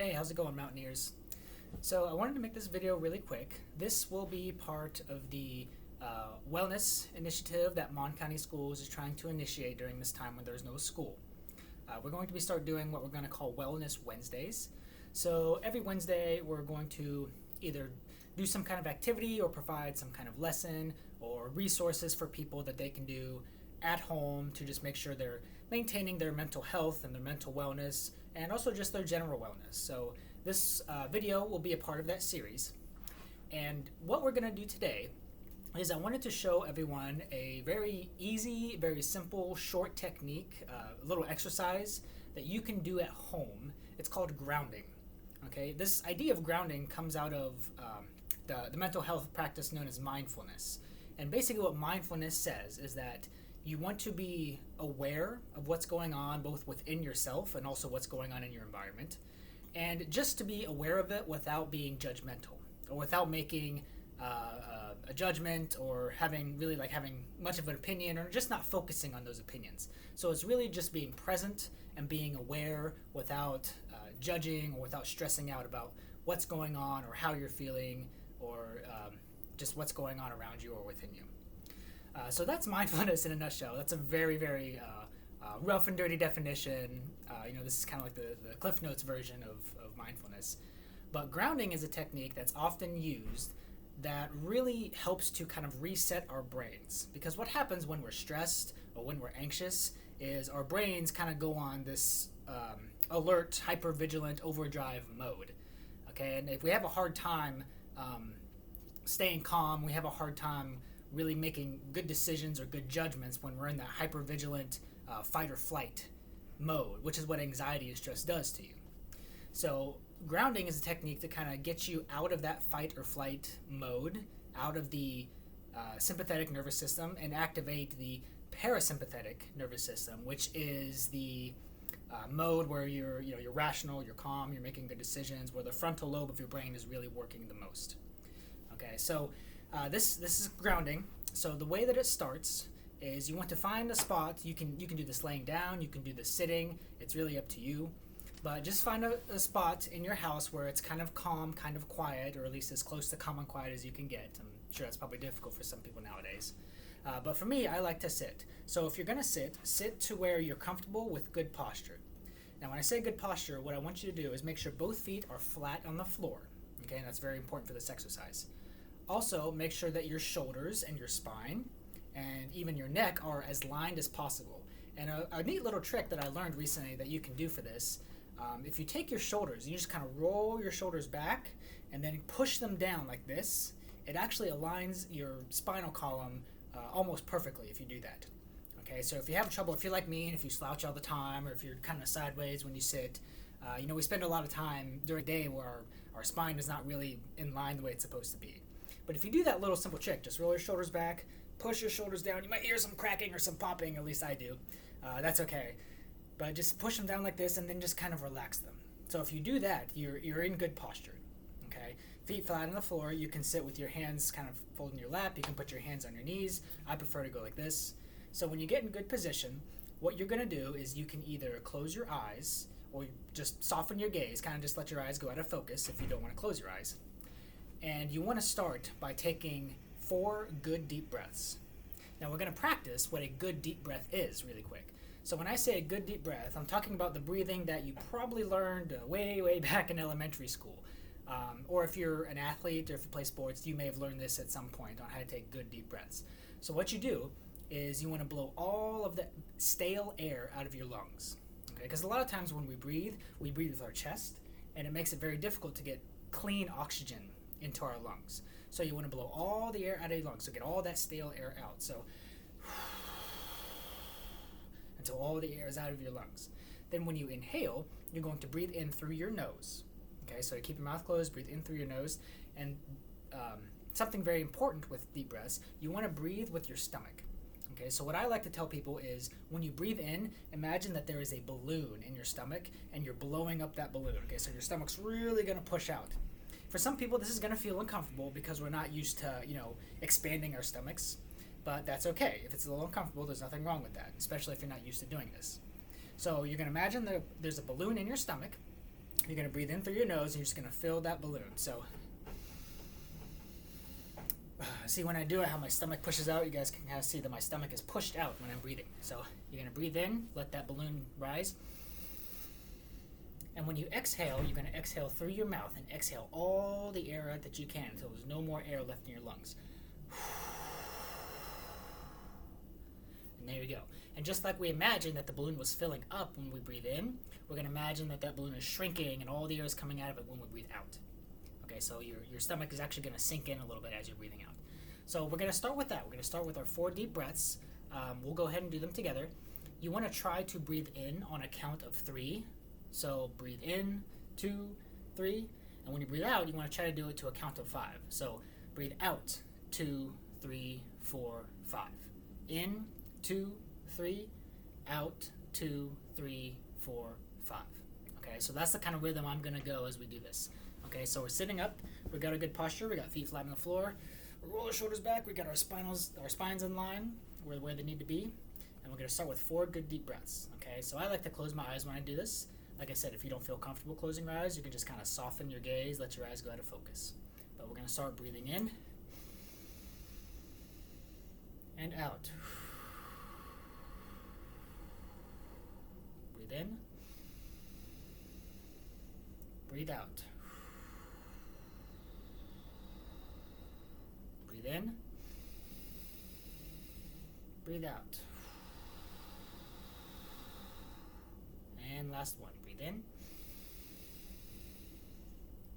Hey, how's it going, Mountaineers? So I wanted to make this video really quick. This will be part of the wellness initiative that Mon County Schools is trying to initiate during this time when there's no school. We're going to start doing what we're going to call Wellness Wednesdays. So every Wednesday we're going to either do some kind of activity or provide some kind of lesson or resources for people that they can do at home to just make sure they're maintaining their mental health and their mental wellness and also just their general wellness. So this video will be a part of that series. And what we're going to do today is I wanted to show everyone a very easy, very simple, short technique, a little exercise that you can do at home. It's called grounding. Okay, this idea of grounding comes out of the mental health practice known as mindfulness. And basically what mindfulness says is that you want to be aware of what's going on both within yourself and also what's going on in your environment. And just to be aware of it without being judgmental or without making a judgment or having much of an opinion or just not focusing on those opinions. So it's really just being present and being aware without judging or without stressing out about what's going on or how you're feeling or just what's going on around you or within you. So that's mindfulness in a nutshell. That's a very, very rough and dirty definition. This is kind of like the Cliff Notes version of mindfulness. But grounding is a technique that's often used that really helps to kind of reset our brains. Because what happens when we're stressed or when we're anxious is our brains kind of go on this alert, hyper-vigilant overdrive mode. Okay, and if we have a hard time staying calm, we have a hard time really making good decisions or good judgments when we're in that hyper-vigilant fight or flight mode, which is what anxiety and stress does to you. So grounding is a technique to kind of get you out of that fight or flight mode, out of the sympathetic nervous system, and activate the parasympathetic nervous system, which is the mode where you're rational, you're calm, you're making good decisions, where the frontal lobe of your brain is really working the most. Okay, so this is grounding. So the way that it starts is you want to find a spot. You can do this laying down, you can do this sitting. It's really up to you. But just find a spot in your house where it's kind of calm, kind of quiet, or at least as close to calm and quiet as you can get. I'm sure that's probably difficult for some people nowadays. But for me, I like to sit. So if you're going to sit to where you're comfortable with good posture. Now, when I say good posture, what I want you to do is make sure both feet are flat on the floor. Okay, and that's very important for this exercise. Also, make sure that your shoulders and your spine and even your neck are as lined as possible. And a neat little trick that I learned recently that you can do for this, if you take your shoulders, you just kind of roll your shoulders back and then push them down like this, it actually aligns your spinal column almost perfectly if you do that. Okay, so if you have trouble, if you're like me and if you slouch all the time or if you're kind of sideways when you sit, we spend a lot of time during the day where our spine is not really in line the way it's supposed to be. But if you do that little simple trick, just roll your shoulders back, push your shoulders down. You might hear some cracking or some popping, at least I do. That's okay. But just push them down like this and then just kind of relax them. So if you do that, you're in good posture. Okay? Feet flat on the floor. You can sit with your hands kind of folded in your lap. You can put your hands on your knees. I prefer to go like this. So when you get in good position, what you're going to do is you can either close your eyes or just soften your gaze, kind of just let your eyes go out of focus if you don't want to close your eyes. And you want to start by taking 4 good deep breaths. Now we're going to practice what a good deep breath is really quick. So when I say a good deep breath, I'm talking about the breathing that you probably learned way back in elementary school. Or if you're an athlete or if you play sports, you may have learned this at some point on how to take good deep breaths. So what you do is you want to blow all of the stale air out of your lungs. Okay? Because a lot of times when we breathe with our chest, and it makes it very difficult to get clean oxygen into our lungs. So you want to blow all the air out of your lungs, so get all that stale air out. So until all the air is out of your lungs. Then when you inhale, you're going to breathe in through your nose. Okay, so keep your mouth closed, breathe in through your nose. And something very important with deep breaths, you want to breathe with your stomach. Okay, so what I like to tell people is when you breathe in, imagine that there is a balloon in your stomach and you're blowing up that balloon. Okay, so your stomach's really going to push out. For some people, this is going to feel uncomfortable because we're not used to, expanding our stomachs. But that's okay. If it's a little uncomfortable, there's nothing wrong with that, especially if you're not used to doing this. So you're going to imagine that there's a balloon in your stomach, You're going to breathe in through your nose, and you're just going to fill that balloon. So, see when I do it, how my stomach pushes out. You guys can kind of see that my stomach is pushed out when I'm breathing. So you're going to breathe in, let that balloon rise. And when you exhale, you're going to exhale through your mouth and exhale all the air out that you can until there's no more air left in your lungs. And there you go. And just like we imagined that the balloon was filling up when we breathe in, we're going to imagine that that balloon is shrinking and all the air is coming out of it when we breathe out. Okay, so your stomach is actually going to sink in a little bit as you're breathing out. So we're going to start with that. We're going to start with our 4 deep breaths. We'll go ahead and do them together. You want to try to breathe in on a count of 3. So breathe in, 2, 3. And when you breathe out, you want to try to do it to a count of 5. So breathe out, 2, 3, 4, 5. In, 2, 3. Out, 2, 3, 4, 5. Okay, so that's the kind of rhythm I'm going to go as we do this. Okay, so we're sitting up. We got a good posture. We got feet flat on the floor. We roll our shoulders back. We got our spines in line where they need to be. And we're going to start with 4 good deep breaths. Okay, so I like to close my eyes when I do this. Like I said, if you don't feel comfortable closing your eyes, you can just kind of soften your gaze, let your eyes go out of focus. But we're going to start breathing in and out. Breathe in. Breathe out. Breathe in. Breathe out. And last one. Breathe in.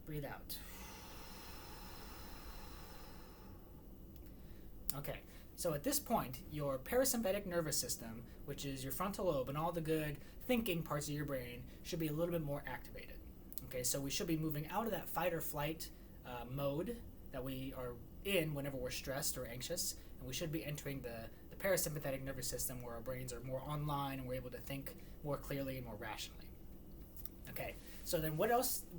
Breathe out. Okay, so at this point, your parasympathetic nervous system, which is your frontal lobe and all the good thinking parts of your brain, should be a little bit more activated. Okay, so we should be moving out of that fight or flight mode that we are in whenever we're stressed or anxious, and we should be entering the parasympathetic nervous system where our brains are more online and we're able to think more clearly and more rationally. Okay, so then what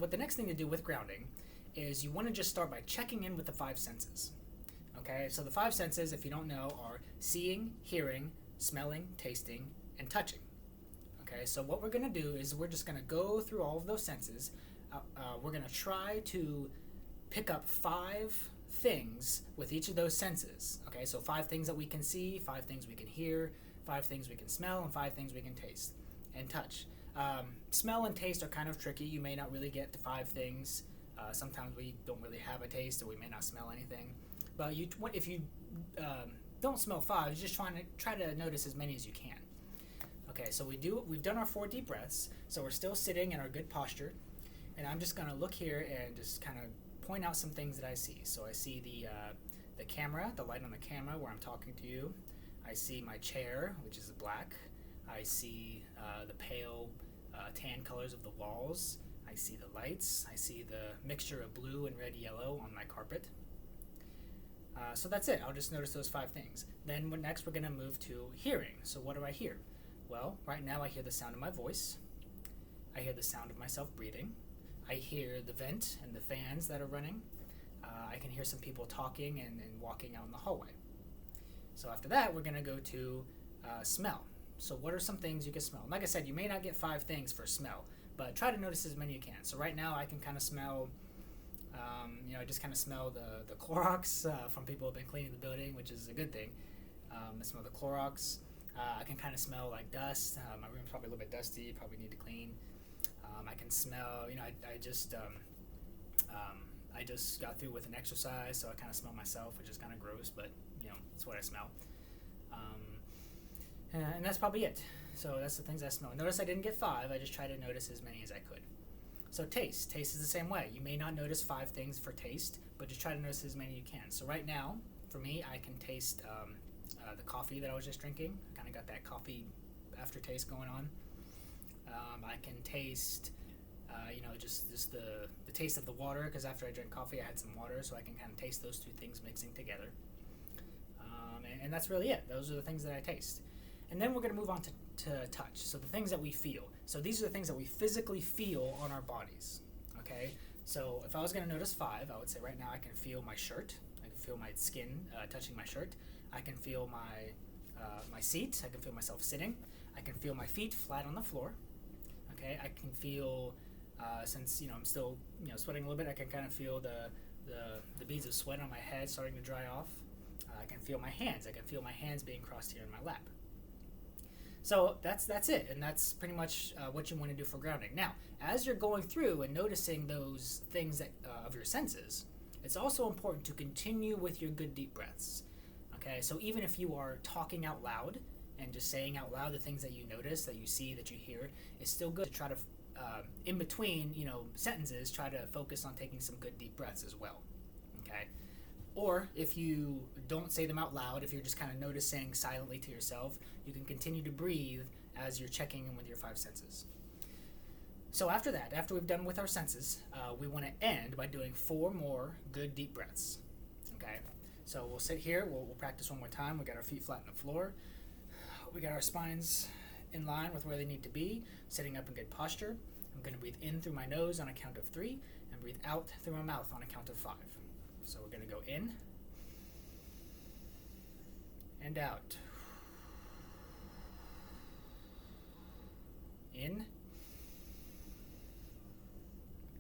the next thing to do with grounding is you want to just start by checking in with the 5 senses. Okay, so the 5 senses, if you don't know, are seeing, hearing, smelling, tasting, and touching. Okay, so what we're going to do is we're just going to go through all of those senses. We're going to try to pick up 5 things with each of those senses. Okay, so 5 things that we can see, 5 things we can hear, 5 things we can smell, and 5 things we can taste and touch. Smell and taste are kind of tricky. You may not really get to 5 things. Sometimes we don't really have a taste, or we may not smell anything. But if you don't smell 5, you're just try to notice as many as you can. Okay, so we've done our 4 deep breaths, so we're still sitting in our good posture, and I'm just going to look here and just kind of point out some things that I see. So I see the camera, the light on the camera where I'm talking to you. I see my chair, which is black. I see the pale tan colors of the walls. I see the lights. I see the mixture of blue and red yellow on my carpet. So that's it. I'll just notice those 5 things. Then next we're going to move to hearing. So what do I hear? Well, right now I hear the sound of my voice. I hear the sound of myself breathing. I hear the vent and the fans that are running. I can hear some people talking and walking out in the hallway. So after that, we're going to go to smell. So what are some things you can smell? Like I said, you may not get 5 things for smell, but try to notice as many you can. So right now I can kind of smell, I just kind of smell the Clorox from people who have been cleaning the building, which is a good thing. I smell the Clorox. I can kind of smell like dust. My room's probably a little bit dusty, probably need to clean. I can smell, I just got through with an exercise, so I kind of smell myself, which is kind of gross, but, it's what I smell. And that's probably it. So that's the things I smell. Notice I didn't get 5. I just tried to notice as many as I could. So taste. Taste is the same way. You may not notice 5 things for taste, but just try to notice as many as you can. So right now, for me, I can taste the coffee that I was just drinking. Kind of got that coffee aftertaste going on. I can taste, just the taste of the water, because after I drank coffee, I had some water, so I can kind of taste those 2 things mixing together. And that's really it. Those are the things that I taste. And then we're going to move on to touch, so the things that we feel. So these are the things that we physically feel on our bodies, okay? So if I was going to notice 5, I would say right now I can feel my shirt. I can feel my skin touching my shirt. I can feel my seat. I can feel myself sitting. I can feel my feet flat on the floor, okay? I can feel Since I'm still sweating a little bit, I can kind of feel the beads of sweat on my head starting to dry off. I can feel my hands. I can feel my hands being crossed here in my lap. So that's it, and that's pretty much what you want to do for grounding. Now, as you're going through and noticing those things of your senses, it's also important to continue with your good deep breaths. Okay, so even if you are talking out loud and just saying out loud the things that you notice, that you see, that you hear, it's still good to try to, in between sentences, try to focus on taking some good deep breaths as well. Okay. Or if you don't say them out loud, if you're just kind of noticing silently to yourself, you can continue to breathe as you're checking in with your 5 senses. So after that, after we've done with our senses, we want to end by doing 4 more good deep breaths. Okay, so we'll sit here, we'll practice one more time. We got our feet flat on the floor. We got our spines in line with where they need to be, sitting up in good posture. I'm going to breathe in through my nose on a count of 3 and breathe out through my mouth on a count of 5. So we're going to go in and out. In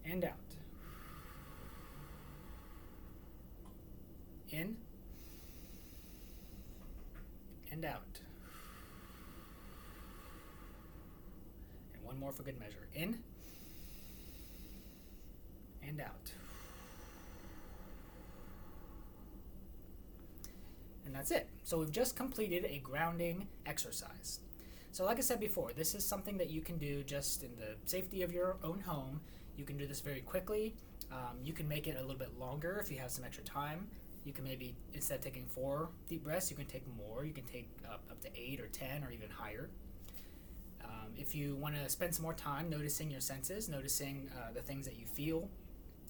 and out. In and out. And one more for good measure. In and out. And that's it. So we've just completed a grounding exercise. So like I said before, this is something that you can do just in the safety of your own home. You can do this very quickly. You can make it a little bit longer if you have some extra time. You can maybe, instead of taking 4 deep breaths, you can take more. You can take up to 8 or 10 or even higher. If you want to spend some more time noticing your senses, noticing the things that you feel,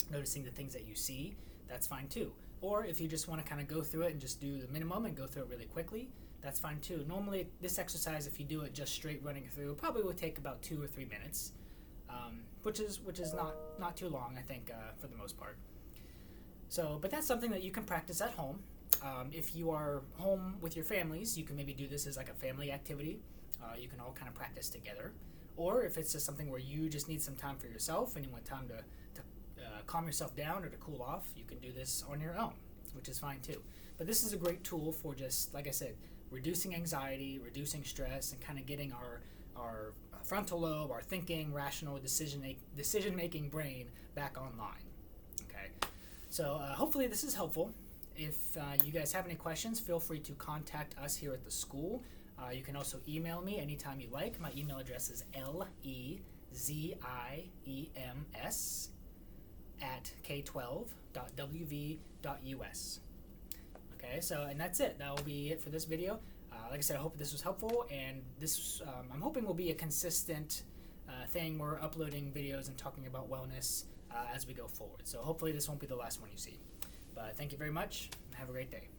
noticing the things that you see, that's fine too. Or if you just want to kind of go through it and just do the minimum and go through it really quickly, that's fine too. Normally, this exercise, if you do it just straight running through, probably would take about 2 or 3 minutes, which is not too long, I think, for the most part. So, but that's something that you can practice at home. If you are home with your families, you can maybe do this as like a family activity. You can all kind of practice together. Or if it's just something where you just need some time for yourself and you want time to calm yourself down or to cool off, you can do this on your own, which is fine too. But this is a great tool for just, like I said, reducing anxiety, reducing stress, and kind of getting our frontal lobe, our thinking, rational, decision-making brain back online. Okay, so hopefully this is helpful. If you guys have any questions, feel free to contact us here at the school. You can also email me anytime you like. My email address is leziems@k12.wv.us. Okay, so, and that's it. That will be it for this video. Like I said, I hope this was helpful, and this I'm hoping will be a consistent thing. We're uploading videos and talking about wellness as we go forward. So hopefully this won't be the last one you see. But thank you very much, and have a great day.